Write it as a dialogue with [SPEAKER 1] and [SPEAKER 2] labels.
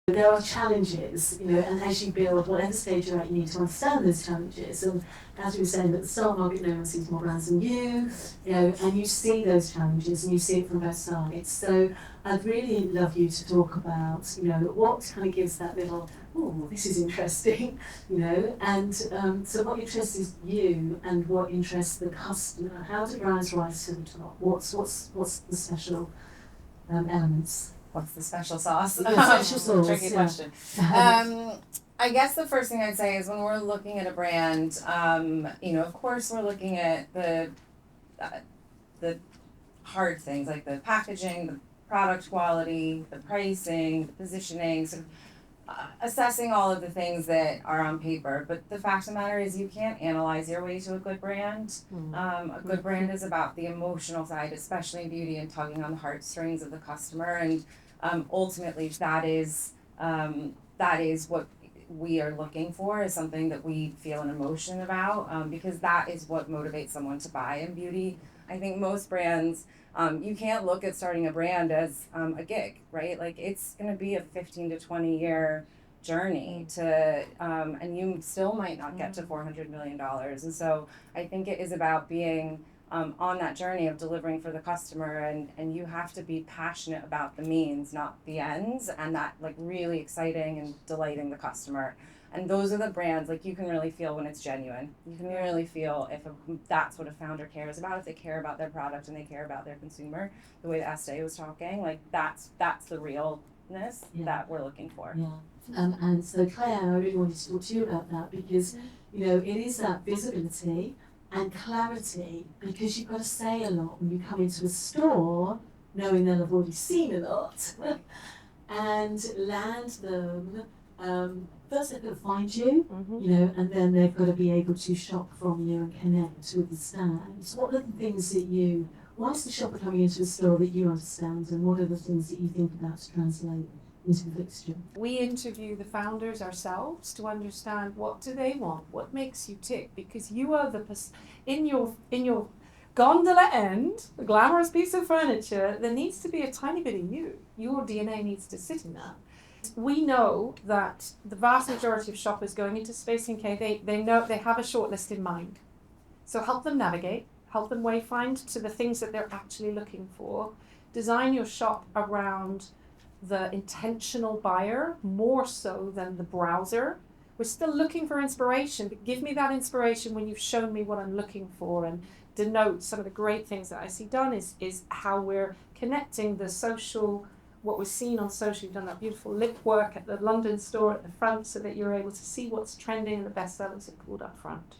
[SPEAKER 1] There are challenges, and as you build, whatever stage you're at, you need to understand those challenges. And as we were saying at the start, market, no one sees more brands than and you see those challenges and you see it from both sides. So I'd really love you to talk about, what kind of gives that little, oh, this is interesting, and so what interests you and what interests the customer? How do brands rise to the top? What's the special elements?
[SPEAKER 2] What's the special sauce?
[SPEAKER 1] The special sauce,
[SPEAKER 2] Tricky
[SPEAKER 1] yeah.
[SPEAKER 2] question. I guess the first thing I'd say is when we're looking at a brand, of course we're looking at the hard things like the packaging, the product quality, the pricing, the positioning, sort of assessing all of the things that are on paper. But the fact of the matter is you can't analyze your way to a good brand. A good brand is about the emotional side, especially in beauty, and tugging on the heartstrings of the customer. And ultimately, that is what we are looking for, is something that we feel an emotion about, because that is what motivates someone to buy in beauty. I think most brands, you can't look at starting a brand as a gig, right? Like, it's going to be a 15 to 20 year journey and you still might not get to $400 million. And so I think it is about being on that journey of delivering for the customer, and you have to be passionate about the means, not the ends, and that like really exciting and delighting the customer. And those are the brands, like, you can really feel when it's genuine. You can really feel if that's what a founder cares about, if they care about their product and they care about their consumer, the way that Estee was talking, like that's the realness that we're looking for.
[SPEAKER 1] Yeah. And so Claire, I really wanted to talk to you about that because, it is that visibility and clarity, because you've got to say a lot when you come into a store, knowing they'll have already seen a lot, and land them. First they've got to find you, and then they've got to be able to shop from you and connect with the stands. What are the things that why is the shopper coming into a store that you understand, and what are the things that you think about to translate into the fixture?
[SPEAKER 3] We interview the founders ourselves to understand what do they want, what makes you tick, because you are in your gondola end, the glamorous piece of furniture, there needs to be a tiny bit of you. Your DNA needs to sit in that. We know that the vast majority of shoppers going into Space NK, they know they have a shortlist in mind. So help them navigate, help them wayfind to the things that they're actually looking for. Design your shop around the intentional buyer more so than the browser. We're still looking for inspiration, but give me that inspiration when you've shown me what I'm looking for, and denote some of the great things that I see done is how we're connecting the social, what was seen on social. You've done that beautiful lip work at the London store at the front so that you're able to see what's trending and the best sellers are pulled up front.